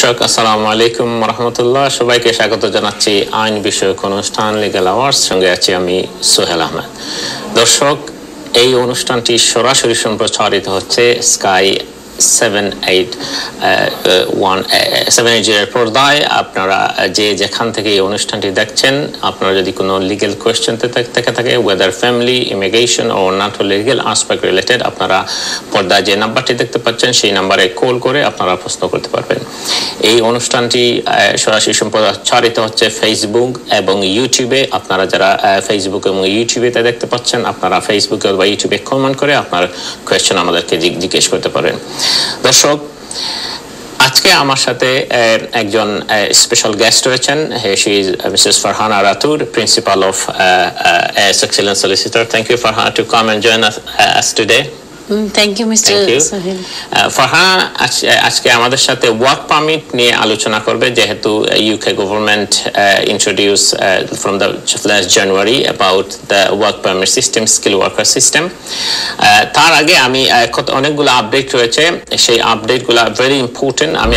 দর্শক আসসালামু আলাইকুম ওয়া রাহমাতুল্লাহ, সবাইকে স্বাগত জানাচ্ছি আইন বিষয়ক অনুষ্ঠান লিগ্যাল আওয়ার্স। সঙ্গে আছি আমি সোহেল আহমেদ। দর্শক, এই অনুষ্ঠানটি সরাসরি সম্প্রচারিত হচ্ছে স্কাই 780 পর্দায়। আপনারা যে যেখান থেকে এই অনুষ্ঠানটি দেখছেন, আপনারা যদি কোনো লিগেল কোয়েশ্চেন থেকে থাকে, ওয়েদার ফ্যামিলি, ইমিগ্রেশন ও নট লিগেল আসপেক্ট রিলেটেড, আপনারা পর্দায় যে নাম্বারটি দেখতে পাচ্ছেন সেই নাম্বারে কল করে আপনারা প্রশ্ন করতে পারবেন। এই অনুষ্ঠানটি সরাসরি সম্প্রচারিত হচ্ছে ফেসবুক এবং ইউটিউবে। আপনারা যারা ফেসবুক এবং ইউটিউবেতে দেখতে পাচ্ছেন, আপনারা ফেসবুকে বা ইউটিউবে কমেন্ট করে আপনার কোয়েশ্চেন আমাদেরকে জিজ্ঞেস করতে পারেন। দর্শক, আজকে আমার সাথে একজন স্পেশাল গেস্ট রয়েছেন। She is Mrs Farhana Ratur, principal of excellent solicitor. Thank you Farhana to come and join us today. Thank you, Mr. Shuhel. Farhana আজকে আমাদের সাথে ওয়ার্ক পারমিট নিয়ে আলোচনা করবে, যেহেতু UK government introduce from the last January about the work permit system, skill worker system. তার আগে আমি অনেকগুলো আপডেট রয়েছে, সেই আপডেটগুলো ভেরি ইম্পর্টেন্ট। আমি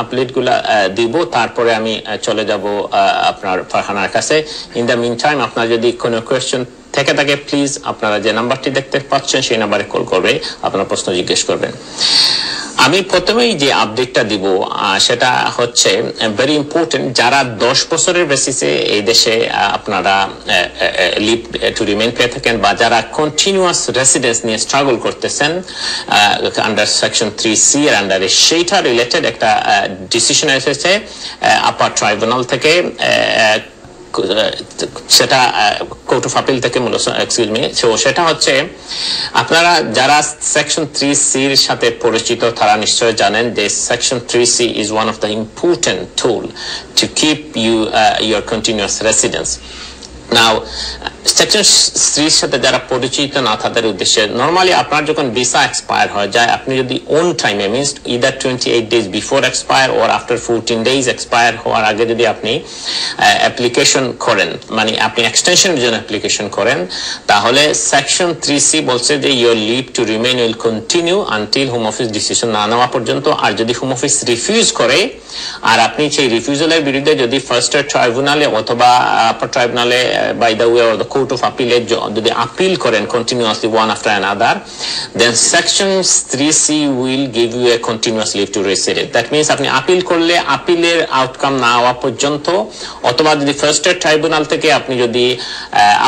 আপডেটগুলো দিব, তারপরে আমি চলে যাব আপনার ফারহানার কাছে। ইন দ্য মিন টাইম, আপনার যদি কোনো কোয়েশ্চেন থেকে থাকে, প্লিজ আপনারা যে নাম্বারটি দেখতে পাচ্ছেন সেই নাম্বারে কল করবে, আপনার প্রশ্ন জিজ্ঞেস করবেন। আমি প্রথমেই যে আপডেটটা দিব সেটা হচ্ছে ভেরি ইম্পর্টেন্ট। যারা 10 বছরের বেসিসে এই দেশে আপনারা লিভ টু রিমেইন পেয়ে থাকেন, বা যারা কন্টিনিউয়াস রেসিডেন্স নিয়ে স্ট্রাগল করতেছেন আন্ডার সেকশন 3C এর আন্ডারে, সেইটা রিলেটেড একটা ডিসিশন এসেছে আপার ট্রাইব্যুনাল থেকে। সেটা কোর্ট অফ আপিল থেকে সেটা হচ্ছে, আপনারা যারা সেকশন 3C এর সাথে পরিচিত তারা নিশ্চয় জানেন যে section 3C is one of the important tool to keep your continuous residence. Now, section 3 এর সাথে যারা পরিচিত না তাদের উদ্দেশ্যে, নরমালি আপনার যখন ভিসা এক্সপায়ার হয়ে যায়, আপনি যদি অন টাইমে, means either 28 days before expire or after 14 days expire হওয়ার আগে যদি আপনি অ্যাপ্লিকেশন করেন, মানে আপনি এক্সটেনশনের জন্য অ্যাপ্লিকেশন করেন, তাহলে সেকশন 3C বলছে যে your leave to remain will continue until home office decision না নেওয়া পর্যন্ত। আর যদি হোম অফিস রিফিউজ করে, আর আপনি সেই রিফিউজালের বিরুদ্ধে যদি ফার্স্ট ট্রাইব্যুনালে অথবা আপার ট্রাইব্যুনালে by the way or the court of আপিলে যদি আপিল করেন continuously one after another, then section 3C will give you a continuous leave to resident. That means আপনি আপিল করলে আপিলের আউটকাম না হওয়া পর্যন্ত, অথবা যদি ফার্স্ট ট্রাইব্যুনাল থেকে আপনি যদি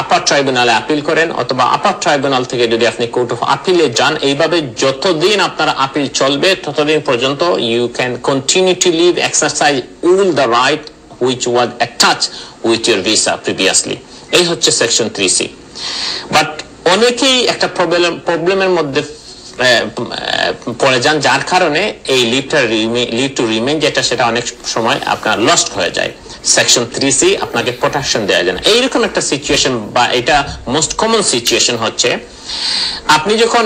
আপার ট্রাইব্যুনালে আপিল করেন, অথবা আপার ট্রাইব্যুনাল থেকে যদি আপনি কোর্ট অফ আপিলে যান, এইভাবে যতদিন আপনার আপিল চলবে ততদিন পর্যন্ত you can continue to live, exercise all the right which was attached with your visa previously. এই হচ্ছে সেকশন 3C। বাট অনেকেই একটা প্রবলেমের মধ্যে পড়ে যান, যার কারণে এই লিভ টু রিমেইন যেটা, সেটা অনেক সময় আপনার লস্ট হয়ে যায়। সেকশন 3C আপনাকে প্রোটেকশন দেওয়া যায় না। এইরকম একটা সিচুয়েশন, বা এটা মোস্ট কমন সিচুয়েশন হচ্ছে, আপনি যখন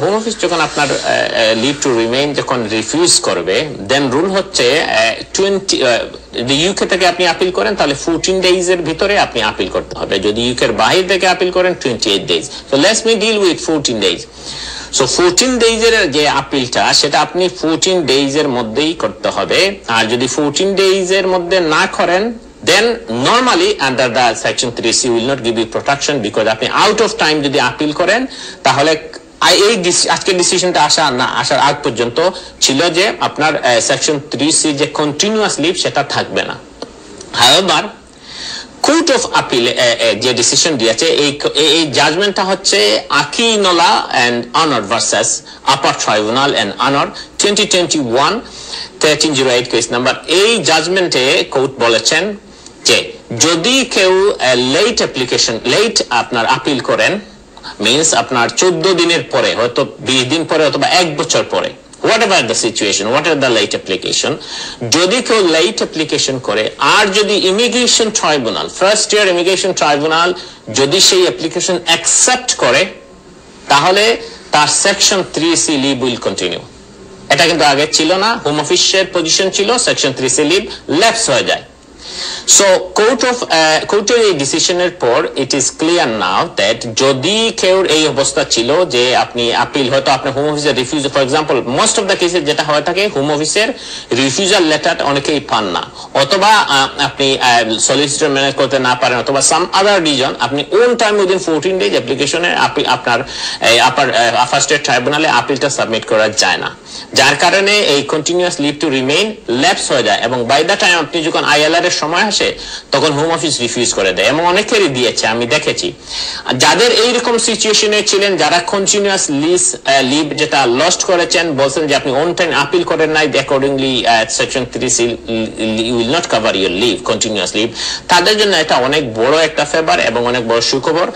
হোম অফিস যখন আপনার লিভ টু রিমেইন যখন রিফিউজ করবে, দেন রুল হচ্ছে ইউকে থেকে আপনি আপিল করেন তাহলে 14 days এর ভিতরে আপনি আপিল করতে হবে। যদি ইউকে এর বাইরে থেকে আপিল করেন 28 days। So lets me deal with 14 days। So 14 days এর যে আপিলটা, সেটা আপনি 14 days এর মধ্যেই করতে হবে। আর যদি 14 days এর মধ্যে না করেন, then normally under the section 3C will not give you protection, because আপনি out of time যদি আপিল করেন, তাহলে এই আজকের ডিসিশনটা আসার আগ পর্যন্ত ছিল যে আপনার সেকশন 3C যে কন্টিনিউয়াস লিভ সেটা থাকবে না। However, কোর্ট অফ আপিল যে ডিসিশন দিয়েছে, এই জাজমেন্টটা হচ্ছে আকিনোলা এন্ড অনর ভার্সেস আপার ট্রাইব্যুনাল এন্ড অনর 2021 1308 কেস নাম্বার। এই জাজমেন্টে কোর্ট বলেছেন যে যদি কেউ লেট আপনার আপিল করেন, মিনস আপনার 14 দিনের পরে, হয়তো 20 দিন পরে অথবা 1 বছর পরে, whatever the situation, whatever the late application, যদি কেউ late application করে আর যদি immigration tribunal, first year immigration tribunal যদি সেই অ্যাপ্লিকেশন অ্যাকসেপ্ট করে, তাহলে তার section 3C leave will continue. এটা কিন্তু আগে ছিল না, হোম অফিসের পজিশন ছিল সেকশন 3C লিভ ল্যাপস হয়ে যায়। সো কোর্টের এই ডিসিশনের পর it is clear now that যদি কেউ এই অবস্থা ছিল যে আপনি আপিল হয়তো আপনার হোম অফিসের refuse, for example most of the কেসে যেটা হয়ে থাকে হোম অফিসের রিফিউজাল লেটার অনেকেই পান না, অথবা আপনি সলিসিটর ম্যানেজ করতে না পারেন, অথবা সাম আদার রিজন আপনি ওন টাইম উইদিন 14 ডেজ অ্যাপ্লিকেশনে আপনার ফার্স্ট ইয়ার ট্রাইব্যুনালে আপিলটা সাবমিট করা যায় না, যার কারণে এই continuous leave to remain lapse হয়ে যায় এবং বাই দ্য টাইম আপনি যখন আইএলআর এর সময় আসে তখন হোম অফিস রিফিউজ করে দেয়, এবং অনেকেরই দিয়েছে, আমি দেখেছি। যাদের এইরকম সিচুয়েশনে ছিলেন, যারা কন্টিনিউয়াস লিভ যেটা লস্ট করেছেন, বলছেন যে আপনি অন টাইম আপিল করেন নাই, accordingly section 3C will not cover your leave, continuous leave, তাদের জন্য এটা অনেক বড় একটা ফেভার এবং অনেক বড় সুখবর।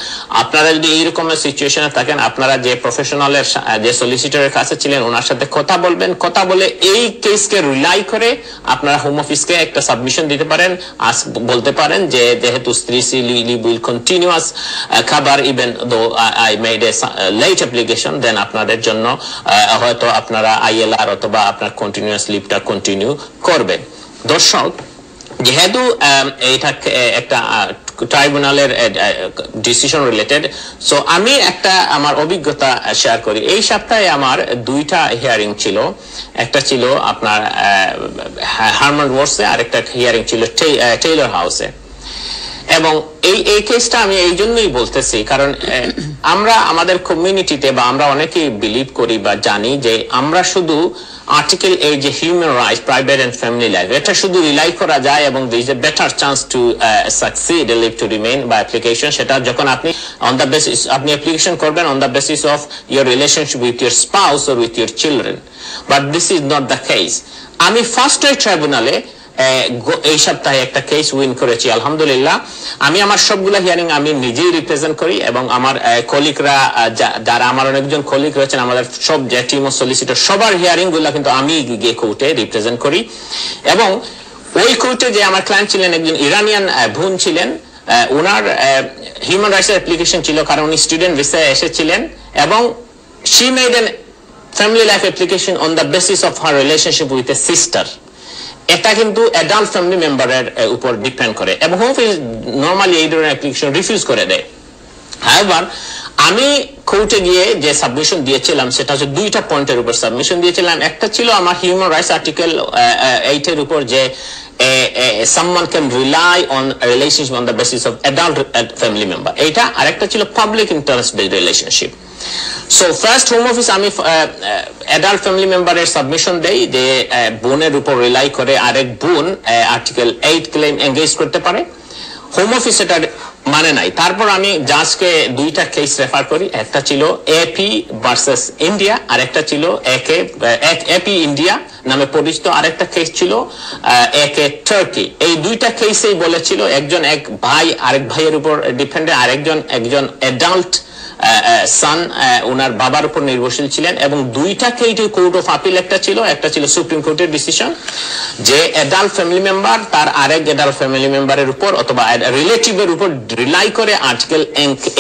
আপনারা যদি এইরকম সিচুয়েশনে থাকেন, আপনারা যে প্রফেশনালের যে সলিসিটরের কাছে ছিলেন ওনার সাথে কথা বলবেন, কথা বলে এই কেসকে রিলাই করে আপনারা হোম অফিসকে একটা সাবমিশন দিতে পারেন, বলতে পারেন যে যেহেতু 3C leave will continuous cover even though I made a late application, then আপনাদের জন্য হয়তো আপনারা আইএলআর অথবা আপনার কন্টিনিউয়াস লিভটা কন্টিনিউ করবেন। দর্শক, যেহেতু এটা একটা ট্রাইব্যুনালের ডিসিশন রিলেটেড, সো আমি একটা আমার অভিজ্ঞতা শেয়ার করি। এই সপ্তাহে আমার দুইটা হিয়ারিং ছিল, একটা ছিল আপনার হারমান ওয়ার্সে, আর একটা হিয়ারিং ছিল টেইলর হাউসে। এবং এই কেসটা আমি এই জন্যই বলতেছি কারণ আমরা আমাদের কমিউনিটিতে বা আমরা অনেকেই বিলিভ করি বা জানি যে আমরা শুধু আর্টিকেল এই যে human rights, private and family life, এটা শুধু রিলাই করা যায় এবং there is a better chance to succeed a live to remain by application, সেটা যখন আপনি on the basis আপনি অ্যাপ্লিকেশন করবেন on the basis of your relationship with your spouse or with your children, but this is not the case. আমি first year ট্রাইব্যুনালে এই সপ্তাহে একটা কেস উইন করেছি আলহামদুলিল্লাহ। আমি আমার সবগুলা হিয়ারিং আমি নিজেই রিপ্রেজেন্ট করি এবং আমার কলিগরা যারা আমার অনেকজন কলিগ রয়েছেন, আমাদের সব যে টিম অফ সলিসিটর সবার হিয়ারিং গুলা কিন্তু আমি গিয়ে কোর্টে রিপ্রেজেন্ট করি। এবং ওই কোর্টে যে আমার ক্লায়েন্ট ছিলেন একজন ইরানিয়ান বোন ছিলেন, ওনার হিউম্যান রাইটস অ্যাপ্লিকেশন ছিল কারণ উনি স্টুডেন্ট ভিসায় এসেছিলেন, এবং she made an family life application on the basis of her relationship with a sister. এটা কিন্তু অ্যাডাল্ট ফ্যামিলি মেম্বারের উপর ডিপেন্ড করে এবং হোম অফিস নরমালি এই ধরনের অ্যাপ্লিকেশন রিফিউজ করে দেয়। হাউএভার আমি কোর্টে গিয়ে যে সাবমিশন দিয়েছিলাম সেটা হচ্ছে দুইটা পয়েন্টের উপর সাবমিশন দিয়েছিলাম। একটা ছিল আমার হিউম্যান রাইটস আর্টিকেল 8 এর উপর যে someone can rely on a relationship on the basis of adult family member, এটা আরেকটা ছিল public interest based relationship. So first home office আমি অ্যাডাল্ট ফ্যামিলি মেম্বারের সাবমিশন দেই যে বোনের উপর রিলাই করে আরেক বোন আর্টিকেল 8 ক্লেম এনগেজ করতে পারে। হোম অফিস এটা মানে নাই। তারপর আমি জাজকে দুইটা কেস রেফার করি, একটা ছিল এপি ভার্সেস ইন্ডিয়া, আর একটা ছিল এপি ইন্ডিয়া নামে পরিচিত, আরেকটা কেস ছিল একে টার্কি। এই দুইটা কেসেই বলেছিল একজন এক ভাই আরেক ভাইয়ের উপর ডিপেন্ডেন্ট, আরেকজন একজন অ্যাডাল্ট সান ওনার বাবার উপর নির্ভরশীল ছিলেন, এবং দুইটাকেই কোর্ট অফ আপিল একটা ছিল সুপ্রিম কোর্টের ডিসিশন যে অ্যাডাল্ট ফ্যামিলি মেম্বার তার আরেক অ্যাডাল্ট ফ্যামিলি মেম্বারের উপর অথবা রিলেটিভের উপর রিলাই করে আর্টিকেল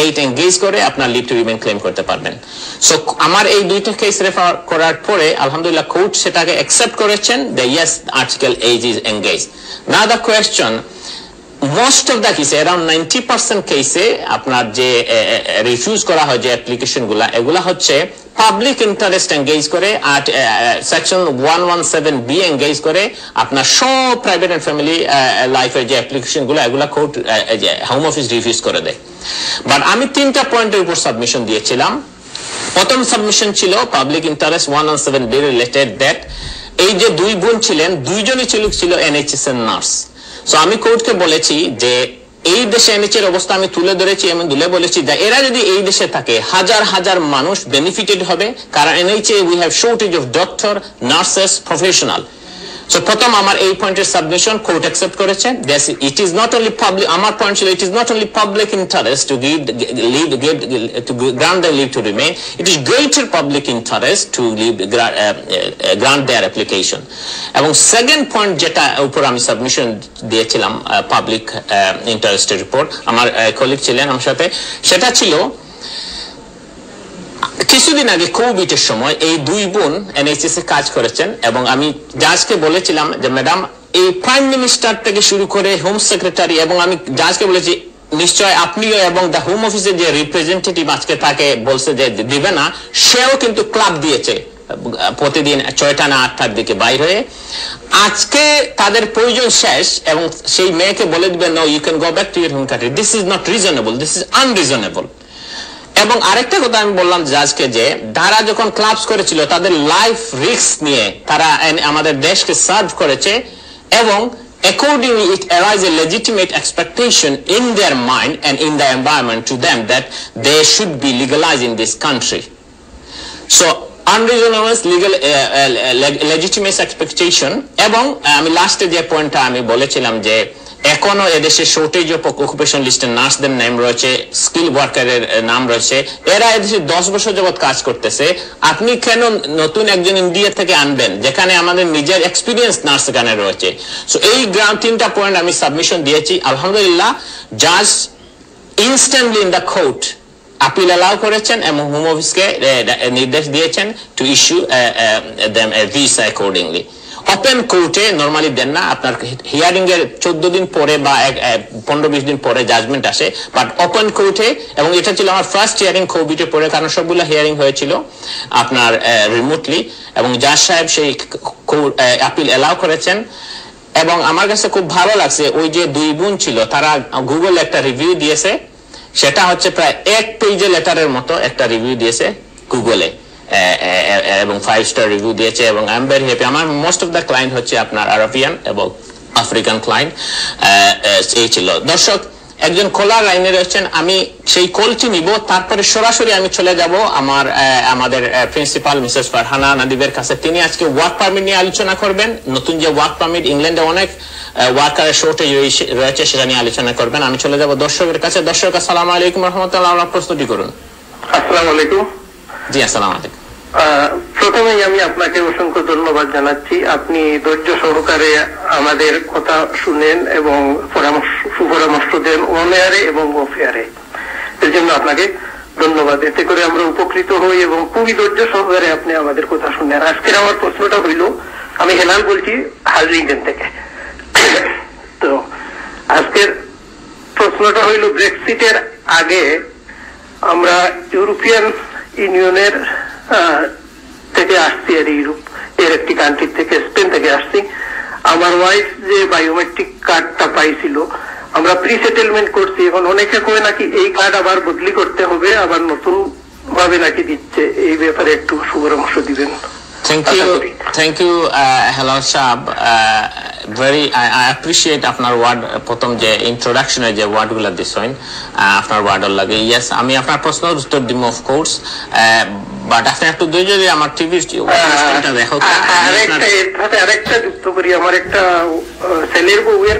8 এনগেজ করে আপনার লিভ টু রিমেইন ক্লেম করতে পারবেন। সো আমার এই দুইটা কেস রেফার করার পরে আলহামদুলিল্লাহ কোর্ট সেটাকে অ্যাকসেপ্ট করেছেন যে yes article 8 is engage. Now the question, most of the কেসে অ্যারাউন্ড 90% কেসে আপনার যে রিফিউজ করা হয় যে অ্যাপ্লিকেশন গুলা, এগুলা হচ্ছে পাবলিক ইন্টারেস্ট এনগেজ করে আর সেকশন 117B এনগেজ করে আপনার সব প্রাইভেট এন্ড ফ্যামিলি লাইফের যে অ্যাপ্লিকেশন গুলো এগুলা কোর্ট হোম অফিস রিফিউজ করে দেয়। বাট আমি তিনটা পয়েন্টের উপর সাবমিশন দিয়েছিলাম। প্রথম সাবমিশন ছিল public interest 117B related, that এই যে দুই বোন ছিলেন দুইজনই ছিল এনএইচএস এর নার্স। সো আমি কোর্টকে বলেছি যে এই দেশে এনএইচএস এর অবস্থা আমি তুলে ধরেছি এবং তুলে বলেছি যে এরা যদি এই দেশে থাকে হাজার হাজার মানুষ বেনিফিটেড হবে, কারণ NHS we have shortage of doctor, nurses, professional. So প্রথম আমার এই পয়েন্টের সাবমিশন কোর্ট অ্যাকসেপ্ট করেছে that it is not only public আমার পয়েন্ট ছিল it is not only public interest to give leave to grant the leave to remain it is greater public interest to leave grant their application এবং second point যেটা উপর আমি submission দিয়েছিলাম public ইন্টারেস্টের report আমার colleague ছিলেন আমার সাথে সেটা ছিল কিছুদিন আগে কোভিডের সময় এই দুই বোন এনএইচএস এ কাজ করেছেন এবং আমি জাজকে বলেছিলাম যে ম্যাডাম এই প্রাইম মিনিস্টার থেকে শুরু করে হোম সেক্রেটারি এবং আমি জাজকে বলেছি নিশ্চয় আপনিও এবং দ্য হোম অফিসের যে রিপ্রেজেন্টেটিভ আজকে তাকে বলছে যে দিবে না সেও কিন্তু ক্লাব দিয়েছে প্রতিদিন 6টা না 8টার দিকে বাইর হয়ে আজকে তাদের প্রয়োজন শেষ এবং সেই মেয়েকে বলে দিবেন no you can go back to your home country this is not reasonable this is unreasonable এবং আরেকটা কথা আমি বললাম জাজকে যে তারা যখন ক্লাবস করেছিল তাদের লাইফ রিস্ক নিয়ে তারা আমাদের দেশকে সার্ভ করেছে এবং accordingly it arises a legitimate expectation in their mind and in the environment to them that they should be legalized in this country. So unreasonable legal legitimate expectation এবং আমি লাস্টে যে পয়েন্টটা আমি বলেছিলাম যে এখনো এদেশে শর্টেজ অফ অকুপেশন লিস্টে নার্সদের নাম রয়েছে স্কিল ওয়ার্কারের নাম রয়েছে এরা এদেশে 10 বছর যাবত কাজ করতেছে আপনি কেন নতুন একজন ইন্ডিয়া থেকে আনবেন যেখানে আমাদের নিজের এক্সপিরিয়েন্স নার্স এখানে রয়েছে সো এই তিনটা পয়েন্ট আমি সাবমিশন দিয়েছি আলহামদুলিল্লাহ জাজ instantly in the court appeal allow করেছেন এবং হোম অফিসকে নির্দেশ দিয়েছেন to issue them a visa accordingly open কোর্টে নরমালি দেন না আপনার হিয়ারিং এর 14 দিন পরে বা 15-20 দিন পরে জাজমেন্ট আসে বাট ওপেন কোর্টে এবং এটা ছিল আমার ফার্স্ট হিয়ারিং কোভিডের পরে কারণ সবগুলো হিয়ারিং হয়েছিল আপনার রিমোটলি এবং জাজ সাহেব সেই আপিল অ্যালাউ করেছেন এবং আমার কাছে খুব ভালো লাগছে ওই যে দুই বোন ছিল তারা গুগল একটা রিভিউ দিয়েছে সেটা হচ্ছে প্রায় 1 পেজের লেটারের মতো একটা রিভিউ দিয়েছে গুগলে এবং 5 স্টার রিভিউ দিয়েছে এবং আই এম ভেরি হ্যাপি আমার মোস্ট অফ দ্য ক্লায়েন্ট হচ্ছে আপনার আরবিয়ান এবং আফ্রিকান ক্লায়েন্ট এই ছিল দর্শক একজন কলার লাইনে রয়েছেন আমি সেই কলটি নিব তারপরে সরাসরি আমি চলে যাব আমাদের প্রিন্সিপাল মিসেস ফারহানা নাদিবের কাছে তিনি আজকে ওয়ার্ক পারমিট নিয়ে আলোচনা করবেন নতুন যে ওয়ার্ক পারমিট ইংল্যান্ডে অনেক ওয়ার্কারের শর্টেজ রয়েছে সেটা নিয়ে আলোচনা করবেন আমি চলে যাব দর্শকের কাছে দর্শক আসসালামু আলাইকুম ওয়া রাহমাতুল্লাহ আপনারা প্রস্তুতি করুন আসসালামু আলাইকুম জি আসসালামু আলাইকুম প্রথমেই আমি আপনাকে অসংখ্য ধন্যবাদ জানাচ্ছি আপনি ধৈর্য সহকারে আমাদের কথা শুনেন এবং সুপরামর্শ দেন অন এয়ারে এবং অফ এয়ারে এর জন্য আপনাকে ধন্যবাদ এতে করে আমরা উপকৃত হই এবং খুবই ধৈর্য সহকারে আপনি আমাদের কথা শুনেন আজকের আমার প্রশ্নটা হইল আমি হেলাল বলছি হার্লিংটন থেকে তো আজকের প্রশ্নটা হইল ব্রেক্সিটের আগে আমরা ইউরোপিয়ান ইউনিয়নের থেকে আসছি আর ইউরোপ এর একটি কান্ট্রি থেকে স্পেন থেকে আসছি আমার ওয়াইফ যে বায়োমেট্রিক কার্ডটা পাইছিল আমরা প্রি সেটেলমেন্ট করছি এখন অনেকে কয় নাকি এই কার্ড আবার বদলি করতে হবে আবার নতুন ভাবে নাকি দিচ্ছে এই ব্যাপারে একটু সুপরামর্শ দিবেন Thank you, hello Shab. I appreciate আপনার ওয়ার্ড প্রথম যে ইন্ট্রোডাকশনের যে ওয়ার্ডগুলো দিছেন আপনার ওয়ার্ডের লাগে ইয়েস আমি আপনার প্রশ্নের উত্তর দিব অফ কোর্স বাট আপনি একটু যদি আমার টিভির স্ক্রিনটা দেখো আরেকটা যুক্ত করি আমার একটা ছেলের বউয়ের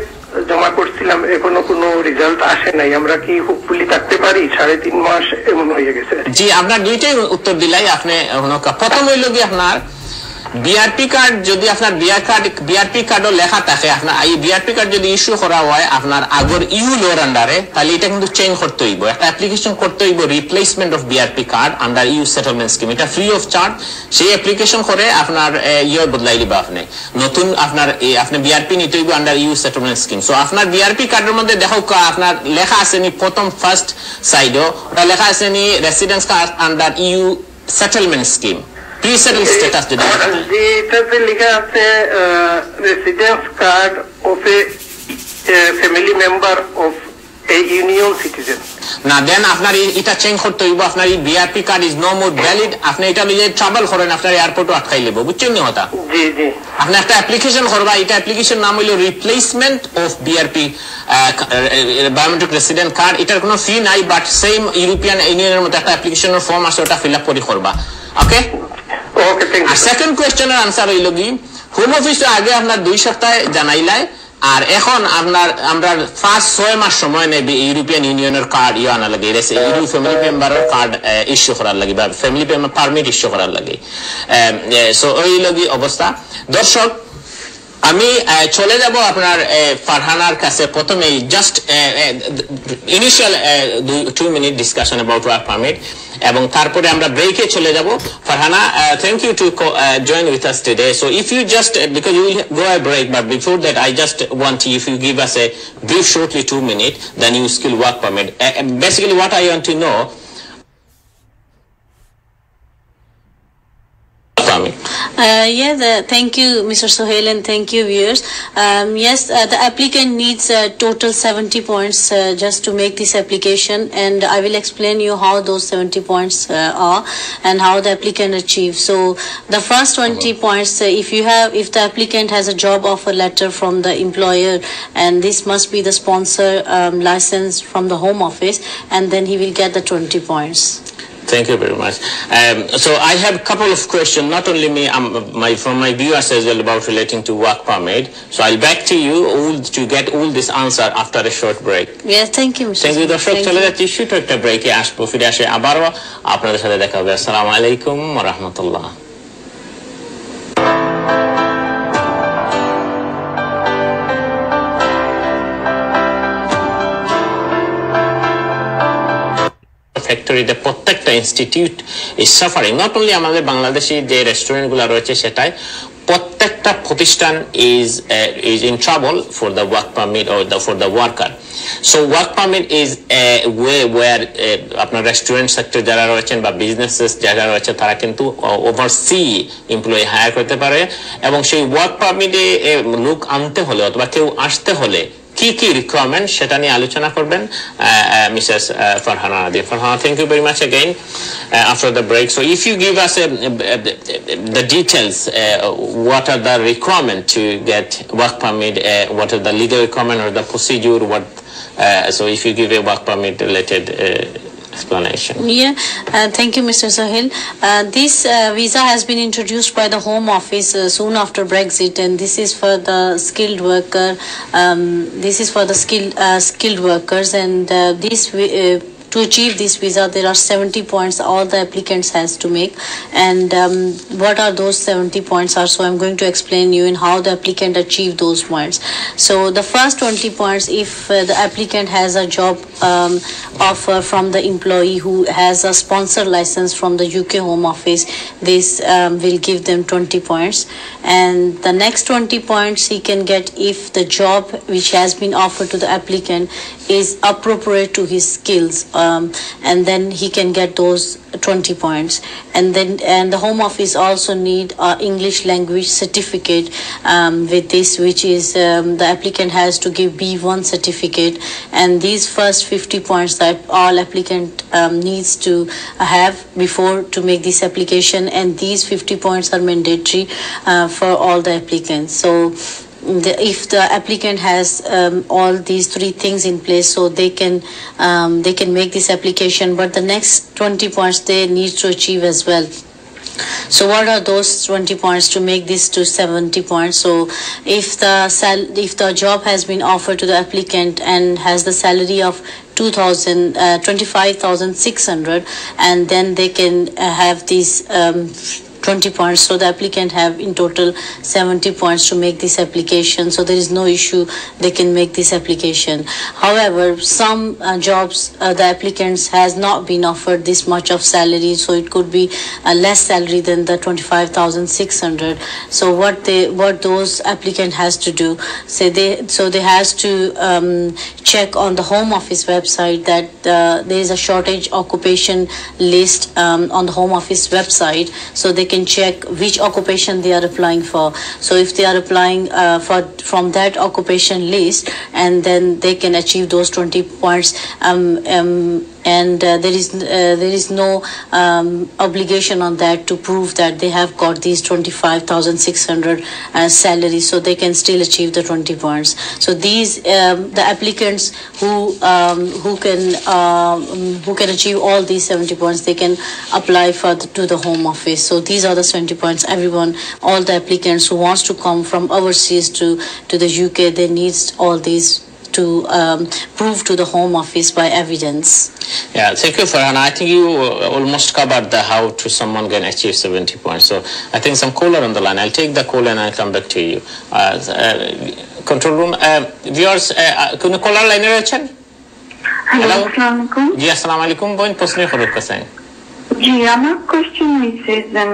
জমা করছিলাম এখনো কোনো রেজাল্ট আসে নাই আমরা কি হোপফুলি থাকতে পারি 3.5 মাস এমন হয়ে গেছে জি আপনার দুইটাই উত্তর দিলাই আপনি প্রথম হইল কি আপনার বিআরপি কার্ড যদি আপনার বিআরপি কার্ডও লেখা থাকে আপনার এই বিআরপি কার্ড যদি ইস্যু করা হয় আপনার আগর ইউ লোর আন্ডারে তাহলে এটা কিন্তু চেঞ্জ করতে হইব একটা অ্যাপ্লিকেশন করতে হইব replacement of BRP card under EU settlement scheme এটা ফ্রি অফ চার্জ সেই অ্যাপ্লিকেশন করে আপনার ইয়ে বদলাই দিবা আপনি আপনি বিআরপি নিতে হইব under EU settlement scheme so আপনার বিআরপি কার্ডের মধ্যে দেখো আপনার লেখা আছে নি প্রথম ফার্স্ট সাইডও ওটা লেখা আছে নি residence card under EU settlement scheme pre-settled status যদি এটাতে লেখা আছে residence card of a family member of a union citizen না দেন আপনার এটা চেঞ্জ করতে হইব আপনার এই BRP card is no more valid আপনি এটা নিয়ে ট্রাভেল করেন আপনার এয়ারপোর্টে আটকাই লেব বুঝছেন নি কথা জি জি আপনি একটা অ্যাপ্লিকেশন করবা এটা অ্যাপ্লিকেশন নাম হলো replacement of BRP biometric resident card এটার কোনো ফি নাই বাট সেম ইউরোপিয়ান ইউনিয়নের মতো একটা অ্যাপ্লিকেশনের ফর্ম আছে ওটা ফিল আপ করে করবা ওকে Okay, thank you. Second question and answer হইল কি হোম অফিস আগে আপনার 2 সপ্তাহ জানাইলাই আর এখন আমরা ফার্স্ট 6 মাস সময় নেব ইউরোপিয়ান ইউনিয়নের কার্ড আনা লাগে এসে ইউ ফ্যামিলি মেম্বারের কার্ড ইস্যু করার লাগে বা ফ্যামিলি মেম্বার পারমিট ইস্যু করার লাগে সো ওই লাগি অবস্থা দর্শক আমি চলে যাব আপনার ফারহানার কাছে প্রথমে just initial 2 minute discussion about work permit এবং তারপরে আমরা ব্রেকে চলে যাব Farhana thank you to join with us today so if you just because you will go a break but before that I just want if you give us a brief shortly 2 minutes then you skill work permit basically what I want to know Thank you, Mr. Shuhel, and thank you, viewers. Yes, the applicant needs total 70 points just to make this application, and I will explain you how those 70 points are and how the applicant achieves. So, the first 20 points, if the applicant has a job offer letter from the employer, and this must be the sponsor license from the Home Office, and then he will get the 20 points. Thank you very much. So I have a couple of questions, not only me, from my viewers as well about relating to work permit. So I'll back to you to get all this answer after a short break. Yes, thank you, Mr. Thank you, দর্শক চলে যাচ্ছি ছোট একটা ব্রেকে আসবো ফিরে আসে আবারও আপনাদের সাথে দেখা হবে আসসালামু আলাইকুম ওয়া রাহমাতুল্লাহ ফ্যাক্টরিতে প্রত্যেকটা institute is suffering not only আমাদের বাংলাদেশি যে রেস্টুরেন্টগুলো রয়েছে সেটাই প্রত্যেকটা প্রতিষ্ঠান is in trouble for the work permit or for the worker so work permit is way war আপনার রেস্টুরেন্ট সেক্টর যারা রয়েছেন বা বিজনেসেস যারা রয়েছে তারা কিন্তু ওভারসি এমপ্লয়ি হায়ার করতে পারে এবং সেই ওয়ার্ক পারমিটে লোক আনতে হলে অথবা কেউ আসতে হলে কি requirement সেটা নিয়ে আলোচনা করবেন Mrs. Farhana Nadir. Farhana, thank you very much again after the break. So if you give us the details, what are the requirement to get work permit, what are the legal requirement or the procedure, so if you give a work permit related explanation. Thank you, Mr. Shuhel. This visa has been introduced by the Home Office soon after Brexit, and this is for the skilled worker. This is for the skilled workers, and to achieve this visa, there are 70 points all the applicants has to make. And what are those 70 points are? So I'm going to explain you in how the applicant achieve those points. So the first 20 points, if the applicant has a job offer from the employee who has a sponsor license from the UK Home Office, this will give them 20 points. And the next 20 points he can get if the job which has been offered to the applicant is appropriate to his skills, and then he can get those 20 points. And the Home Office also need English language certificate with this, which is the applicant has to give B1 certificate, and these first 50 points that all applicant needs to have before to make this application, and these 50 points are mandatory for all the applicants. So if the applicant has all these 3 things in place, so they can make this application, but the next 20 points they need to achieve as well. So what are those 20 points to make this to 70 points? So if the job has been offered to the applicant and has the salary of 25,600, and then they can have these 20 points, so the applicant have in total 70 points to make this application. So there is no issue, they can make this application. However, some jobs the applicants has not been offered this much of salary, so it could be a less salary than the 25,600. So what those applicant has to do, they has to check on the Home Office website that there is a shortage occupation list on the Home Office website, so they can check which occupation they are applying for. So if they are applying from that occupation list, and then they can achieve those 20 points and there is no obligation on that to prove that they have got these 25,600 salary, so they can still achieve the 20 points. So these the applicants who can achieve all these 70 points, they can apply to the Home Office. So these are the 70 points. Everyone, all the applicants who wants to come from overseas to the UK, they need all these to prove to the Home Office by evidence. Yeah, thank you, Farhan. I think you almost covered the how to someone can achieve 70 points. So I think some caller on the line. I'll take the call and I'll come back to you. Control room, viewers, কোন caller line রয়েছেন? Hello, আসসালামু আলাইকুম। জি আসসালামু আলাইকুম, বোন প্রশ্ন করতেছেন। জি, আমার কোশ্চেন হইছে যে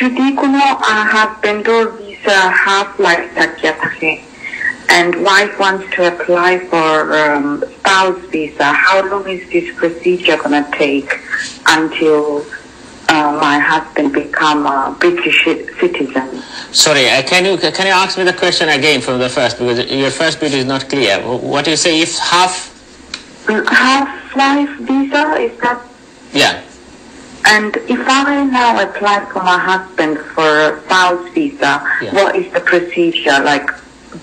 যদি কোনো হাজবেন্ডর ভিসা হাফ লাইফ থাকে and wife wants to apply for spouse visa, how long is this procedure going to take until my husband become a British citizen? Sorry, can you ask me the question again from the first, because your first bit is not clear. What do you say, if half-life visa, is that? Yeah. And if I now apply for my husband for a spouse visa, what is the procedure? Like,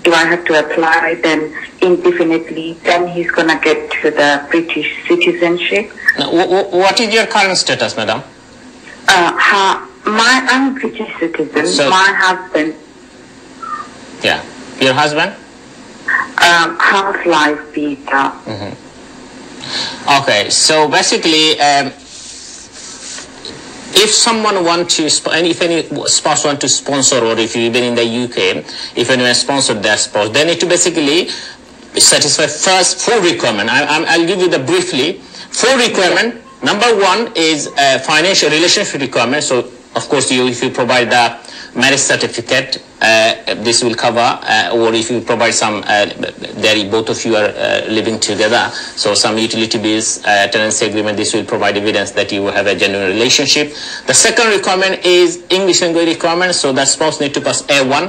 do I have to apply then indefinitely, then he's going to get to the British citizenship? Now, what is your current status, madam? I'm British citizen. So, my husband. Yeah. Your husband? Half-life visa. Mm-hmm. Okay, so basically, if someone wants to, if any spouse wants to sponsor, or if you've been in the UK, if anyone sponsored their spouse, they need to basically satisfy first 4 requirements. I'll give you the briefly. 4 requirements. Number 1 is financial relationship requirement. So, of course, if you provide the marriage certificate, this will cover, or if you provide some, both of you are living together, so some utility bills, tenancy agreement, this will provide evidence that you have a genuine relationship. The second requirement is English language requirement, so the spouse need to pass A1,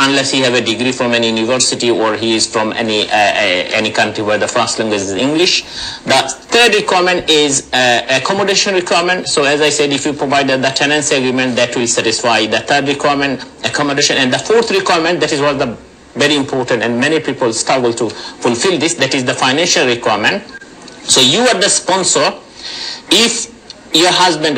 unless he have a degree from any university or he is from any country where the first language is English. The third requirement is accommodation requirement. So as I said, if you provide the tenancy agreement, that will satisfy the third requirement, accommodation. And the fourth requirement, that is what the very important, and many people struggle to fulfill this, that is the financial requirement. So you are the sponsor. If your husband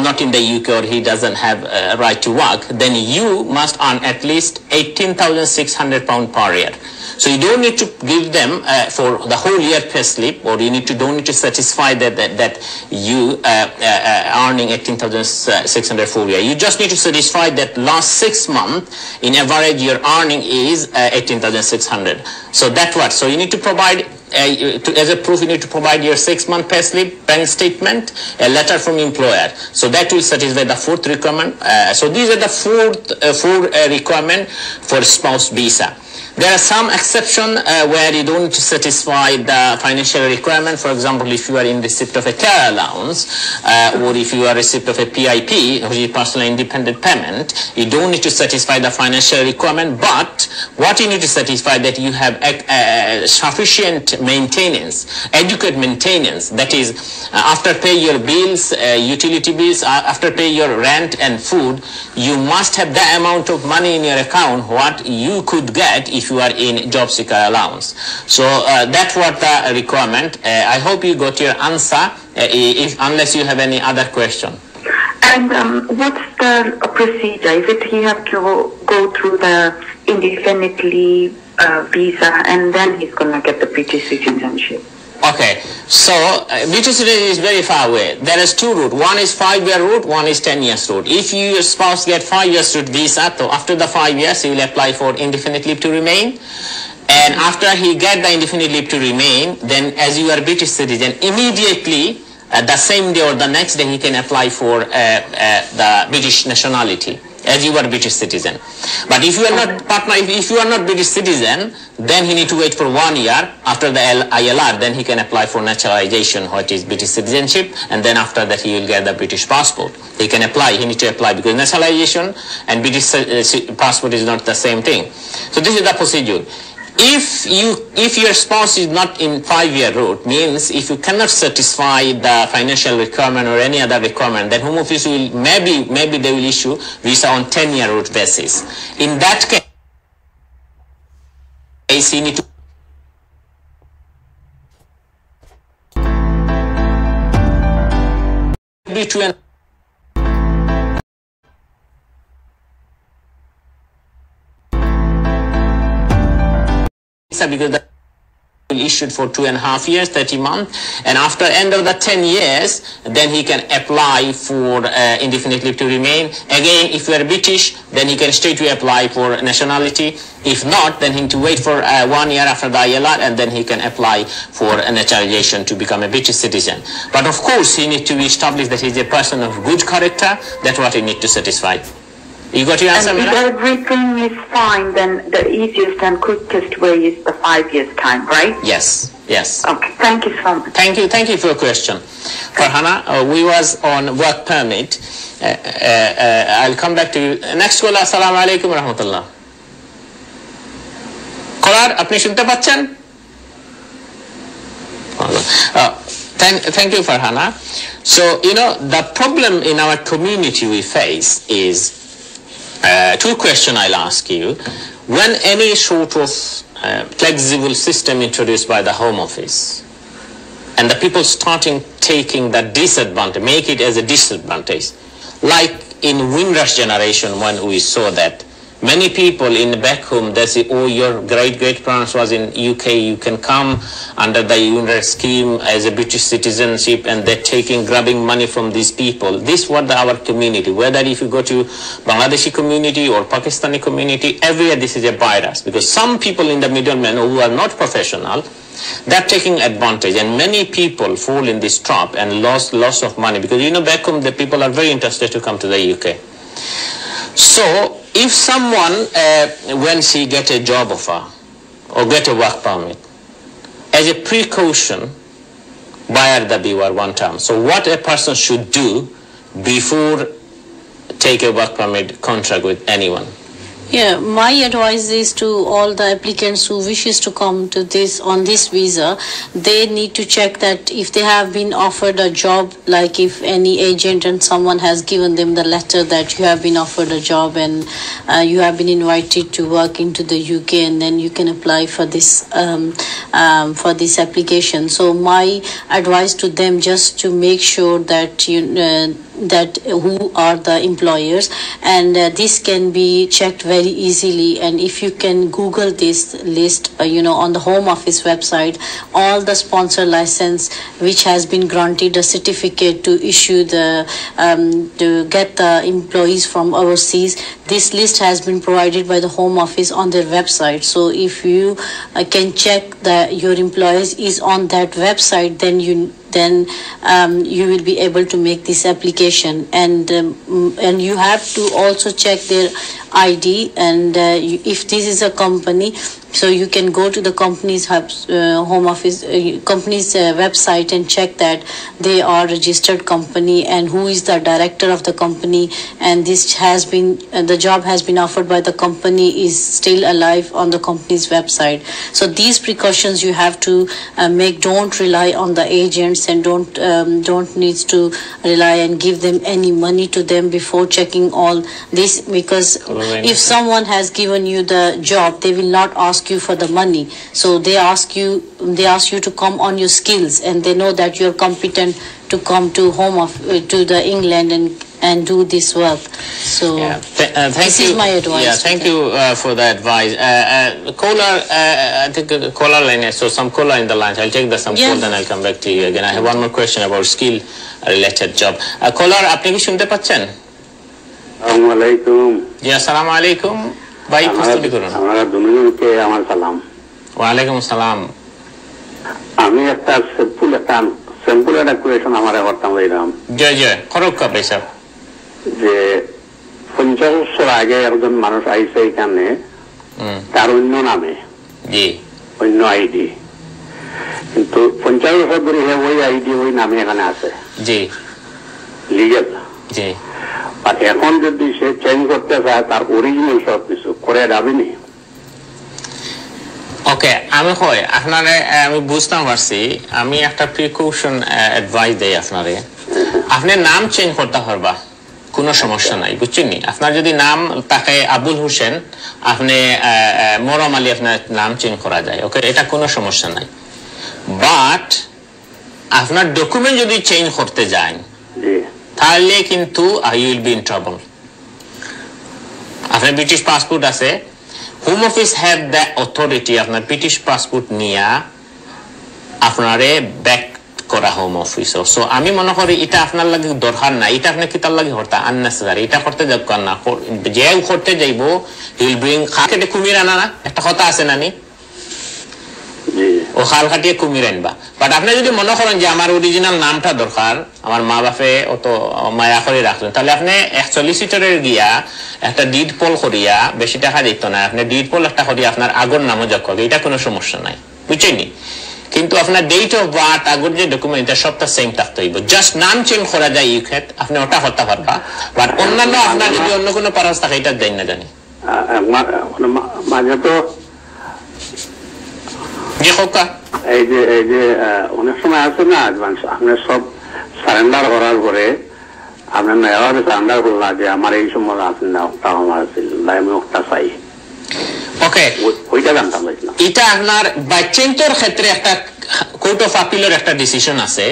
not in the UK, or he doesn't have a right to work, then you must earn at least £18,600 per year. So you don't need to give them for the whole year pay slip, or don't need to satisfy that you earning 18,600 for a year. You just need to satisfy that last 6 months, in average, your earning is 18,600. So that's what. So you need to provide. As a proof, you need to provide your 6-month pay slip, bank statement, a letter from employer. So that will satisfy the 4th requirement. So these are the 4 requirement for spouse visa. There are some exceptions where you don't need to satisfy the financial requirement. For example, if you are in receipt of a care allowance, or if you are receipt of a PIP, which is personal independent payment, you don't need to satisfy the financial requirement. But what you need to satisfy, that you have sufficient maintenance, adequate maintenance. That is, after pay your bills, utility bills, after pay your rent and food, you must have the amount of money in your account what you could get if you are in job seeker allowance. So that's what the requirement. I hope you got your answer, unless you have any other question. And what's the procedure? Is it he have to go through the indefinitely visa, and then he's going to get the British citizenship? Okay, so British citizenship is very far away. There is 2 routes. One is 5-year route, one is 10 years route. If your spouse get 5 years route visa, so after the 5 years, he will apply for indefinite leave to remain. And after he get the indefinite leave to remain, then as you are British citizen, immediately, the same day or the next day, he can apply for the British nationality, as you are British citizen. But if you are not if you are not British citizen, then he need to wait for 1 year after the ILR. Then he can apply for naturalization, what is British citizenship, and then after that he will get the British passport. He can apply. He need to apply, because naturalization and British passport is not the same thing. So this is the procedure. if your spouse is not in 5-year route, means if you cannot satisfy the financial requirement or any other requirement, then Home Office will maybe they will issue visa on 10-year route basis. In that case, you need to be to an because that will issued for 2.5 years, 30 months, and after end of the 10 years, then he can apply for indefinite leave to remain. Again, if you are British, then he can straight to apply for nationality. If not, then he need to wait for 1 year after the ILR, and then he can apply for naturalization to become a British citizen. But of course, he needs to be established that he is a person of good character. That's what he need to satisfy. You got your answer, and Mira? if everything is fine, then the easiest and quickest way is the 5 years time, right? Yes, yes. Okay, thank you so much. Thank you for your question. Farhana, we was on work permit. I'll come back to you. Next caller, assalamu alaikum wa rahmatullah. Caller, apni shunte pacchen? Thank you, Farhana. So, the problem in our community we face is two questions I'll ask you. When any sort of flexible system introduced by the Home Office, and the people starting taking that disadvantage, make it as a disadvantage, like in Windrush generation when we saw that many people in back home, they say, oh, your great-great-parents was in UK, you can come under the Windrush scheme as a British citizenship, and they're grabbing money from these people. This was our community. Whether if you go to Bangladeshi community or Pakistani community, everywhere this is a virus, because some people in the middlemen who are not professional, they're taking advantage, and many people fall in this trap and loss of money, because back home the people are very interested to come to the UK. So if someone, when she get a job offer or get a work permit, as a precaution, buyer the beware one time. So what a person should do before take a work permit contract with anyone? Yeah, my advice is to all the applicants who wishes to come to on this visa, they need to check that if they have been offered a job, like if any agent and someone has given them the letter that you have been offered a job and you have been invited to work into the UK, and then you can apply for this application. So my advice to them, just to make sure that that who are the employers, and this can be checked very easily. And if you can Google this list, on the Home Office website, all the sponsor license which has been granted a certificate to issue to get the employees from overseas, this list has been provided by the Home Office on their website. So if you can check that your employees is on that website, then you will be able to make this application, and you have to also check their ID, and if this is a company, so you can go to the company's Home Office company's website and check that they are registered company and who is the director of the company, and this has been the job has been offered by the company is still alive on the company's website. So these precautions you have to make. Don't rely on the agents, and don't need to rely and give them any money to them before checking all this, because if someone has given you the job, they will not ask you for the money. So they ask you to come on your skills, and they know that you're competent to come to to the England and do this work. So this is my advice. Yeah, thank you for the advice. Caller, I think caller line. So some caller in the line. I'll take some call, then I'll come back to you again. I have one more question about skill related job. Caller, আপনি কি শুনতে পাচ্ছেন? আসসালামু আলাইকুম। জি, আসসালামু আলাইকুম। ভাই প্রস্তুতি করুন। আমরা দুজনকে আমার সালাম। ওয়া আলাইকুম আসসালাম। আমি একটা সিম্পল একটা কোয়েশ্চন আমারে করতাম এইরাম। জি করুক ভাই সাহেব। যে 50 বছর আগে একজন মানুষ আইছে এখানে, তার অন্য নামে, জি, অন্য আইডি, কিন্তু 50 বছর ধরে ওই আইডি ওই নামে এখানে আছে, জি, লিগ্যাল, জি। আর এখন যদি সে চেঞ্জ করতে চায় তার অরিজিনাল সব কিছু করে যাবে নি? ওকে আমি কই আপনারে আমি বুঝতাম পারছি আমি একটা প্রিকশন অ্যাডভাইস দেই আপনারে আপনি নাম চেঞ্জ করতে পারবা কোনো সমস্যা নাই বুঝছেন নি আপনার যদি নাম থাকে আবুল হোসেন আপনি মরম আলী আপনার নাম চেঞ্জ করা যায় ওকে এটা কোনো সমস্যা নাই বাট আপনার ডকুমেন্ট যদি চেঞ্জ করতে যান তাহলে কিন্তু you will be in trouble আপনার ব্রিটিশ পাসপোর্ট আছে home office have the authority আপনার ব্রিটিশ পাসপোর্ট নিয়ে আপনারে ব্যাক করা হোম অফিস সো আমি মনে করি এটা আপনার লাগে দরকার না এটা আপনি কিতার লাগে হরতা আননেসেসারি এটা করতে যাব না যে করতে যাইবো হি উইল ব্রিং খাকে কুমির আনা না একটা কথা আছে নানি ও খাল কাটিয়ে কুমির আনবা বাট আপনি যদি মনে করেন যে আমার অরিজিনাল নামটা দরকার আমার মা বাপে অত মায়া করে রাখলেন তাহলে আপনি এক সলিসিটরের গিয়া একটা ডিড পোল করিয়া বেশি টাকা দিত না আপনি ডিড পোল একটা করিয়া আপনার আগর নামও যোগ করবে এটা কোনো সমস্যা নাই বুঝছেন কিন্তু আপনার ডেট অফ বার্থ আগর যে ডকুমেন্ট এটা সবটা সেম থাকতে হইব জাস্ট নাম চেঞ্জ করা যায় ইউকেট আপনি ওটা হতে পারবা বাট অন্যান্য আপনার যদি অন্য কোনো পারস থাকে এটা দেন না জানি মাঝে তো জি হোকা এই যে অনেক সময় আছে না অ্যাডভান্স আপনি সব সারেন্ডার করার পরে আপনার নেওয়ার সারেন্ডার করলা যে আমার এই সময় আছে না ওটা আমার আমি ওটা চাই ওকে ওইটা জানতাম না এটা আপনার বাচ্চেন্টর ক্ষেত্রে একটা কোর্ট অফ আপিলের একটা ডিসিশন আছে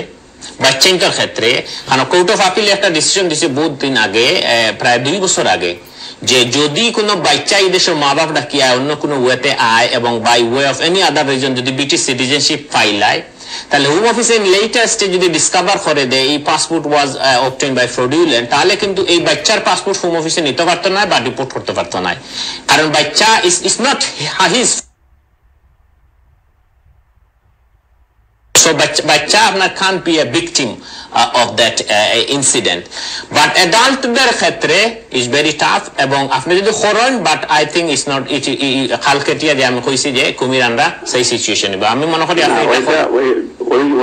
বাচ্চেন্টর ক্ষেত্রে কারণ কোর্ট অফ আপিল একটা ডিসিশন দিছে বহুত দিন আগে প্রায় 2 বছর আগে যে যদি কোনো বাচ্চা এই দেশের মা বাপ ডাকিয়া অন্য কোনো ওয়েতে আয় এবং by way of any other reason যদি ব্রিটিশ সিটিজেনশিপ ফাইলায় তাহলে home office in later stage যদি ডিসকভার করে দেয় এই passport was obtained by fraudulent তাহলে কিন্তু এই বাচ্চার পাসপোর্ট হোম অফিসে নিতে পারতো না বা রিপোর্ট করতে পারতো না কারণ বাচ্চা is not his so bacha apnar can't be a victim of that incident but adult der khetre is very tough ebong apni jodi khoron but I think it's not khalketia je ami koisi je kumiranra sei situation ba ami mone kori apni eta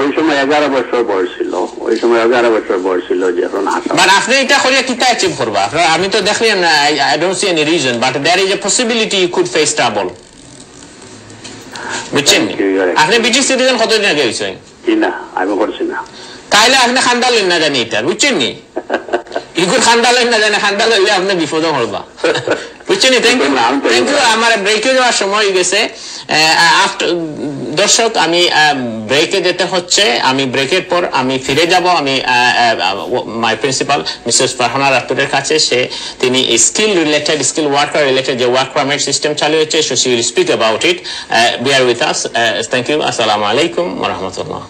ওই সময় 11 বছর বয়স ছিল ওই সময় 11 বছর বয়স ছিল যখন আসা but আপনি এটা করিয়া কিতা অ্যাচিভ করবা আমি তো দেখলাম না I don't see any reason but there is a possibility you could face trouble বুঝছেন আপনি ব্রিটিশ সিটিজেন কতদিন আগে হয়েছেন না আমি করছি না তাইলে আপনি খান্দালেন না জানি এটা বুঝছেন নি ইগুর খান্দালেন না জানি খান্দাল হইলে আপনি বিপদে পড়বা বুঝছেন নি থ্যাংক ইউ আমার ব্রেকে যাওয়ার সময় হয়ে গেছে দর্শক আমি ব্রেকে যেতে হচ্ছে আমি ব্রেকের পর আমি ফিরে যাব আমি মাই প্রিন্সিপাল মিসেস ফারহানা রাতুরের কাছে তিনি skill related skill worker related যে ওয়ার্ক পারমিট সিস্টেম চালু হয়েছে so she will speak about it bear with us thank you আসসালামু আলাইকুম ওয়া রাহমাতুল্লাহ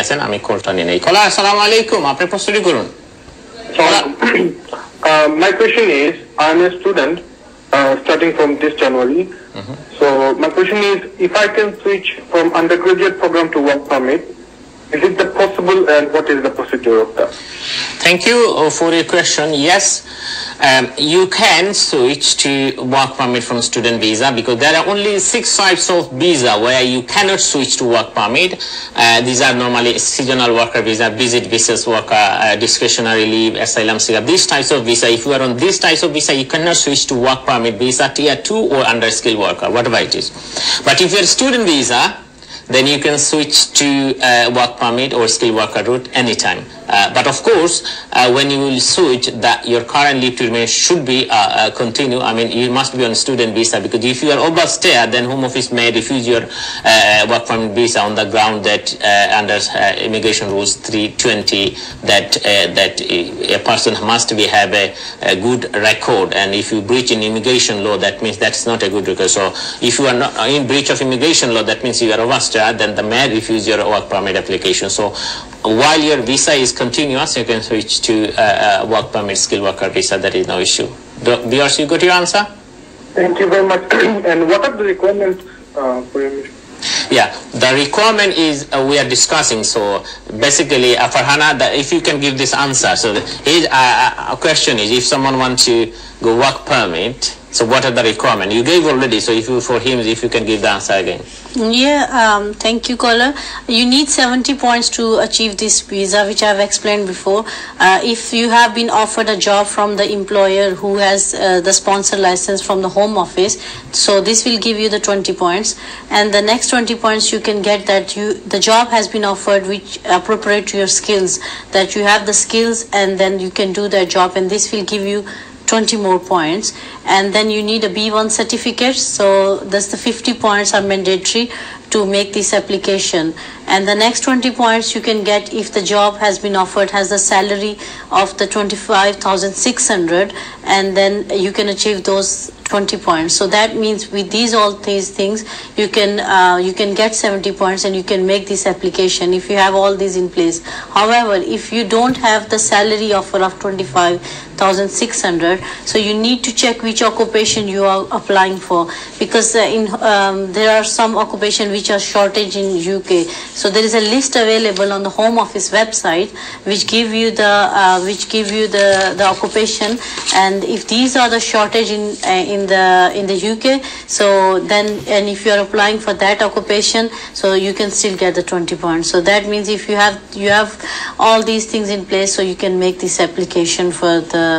আছেন আমি কলটা নিয়ে নেই কলা আসসালামু আলাইকুম আপনি প্রশ্নটি করুন My question is, I'm a student starting from this January. So my question is, if I can switch from undergraduate program to work permit, is it possible and what is the procedure of that? Thank you for your question. Yes, you can switch to work permit from student visa because there are only 6 types of visa where you cannot switch to work permit. These are normally seasonal worker visa, visit visas worker, discretionary leave, asylum seeker. These types of visa, if you are on these types of visa, you cannot switch to work permit visa, tier 2 or under skilled worker, whatever it is. But if you are student visa, then you can switch to work permit or skilled worker route anytime. But of course, when you will switch, that your current leave to remain should be continue. I mean, you must be on student visa because if you are overstay, then Home Office may refuse your work permit visa on the ground that under immigration rules 320 that a person must have a good record, and if you breach in immigration law, that means that's not a good record. So if you are not in breach of immigration law, that means you are overstay. Then the mayor refuse your work permit application. So while your visa is continuous, you can switch to work permit skilled worker visa. That is no issue. Viewers, you got your answer? Thank you very much. And what are the requirements for immigration? Yeah, the requirement is we are discussing. So basically, Farhana, if you can give this answer. So his question is, if someone wants to go work permit, So what are the requirements? You gave already, so for him, if you can give the answer again. Yeah, thank you, caller. You need 70 points to achieve this visa, which I've explained before. If you have been offered a job from the employer who has the sponsor license from the Home Office, so this will give you the 20 points. And the next 20 points you can get that the job has been offered which appropriate to your skills, that you have the skills and then you can do that job, and this will give you 20 more points. And then you need a B1 certificate, so that's the 50 points are mandatory to make this application. And the next 20 points you can get if the job has been offered has the salary of the 25,600, and then you can achieve those 20 points. So that means with all these things you can get 70 points and you can make this application if you have all these in place. However, if you don't have the salary offer of 25,600, so you need to check which occupation you are applying for, because there are some occupation which are shortage in UK. So there is a list available on the Home Office website which give you the occupation, and if these are the shortage in the UK, so then, and if you are applying for that occupation, so you can still get the 20 points. So that means if you have all these things in place, so you can make this application for the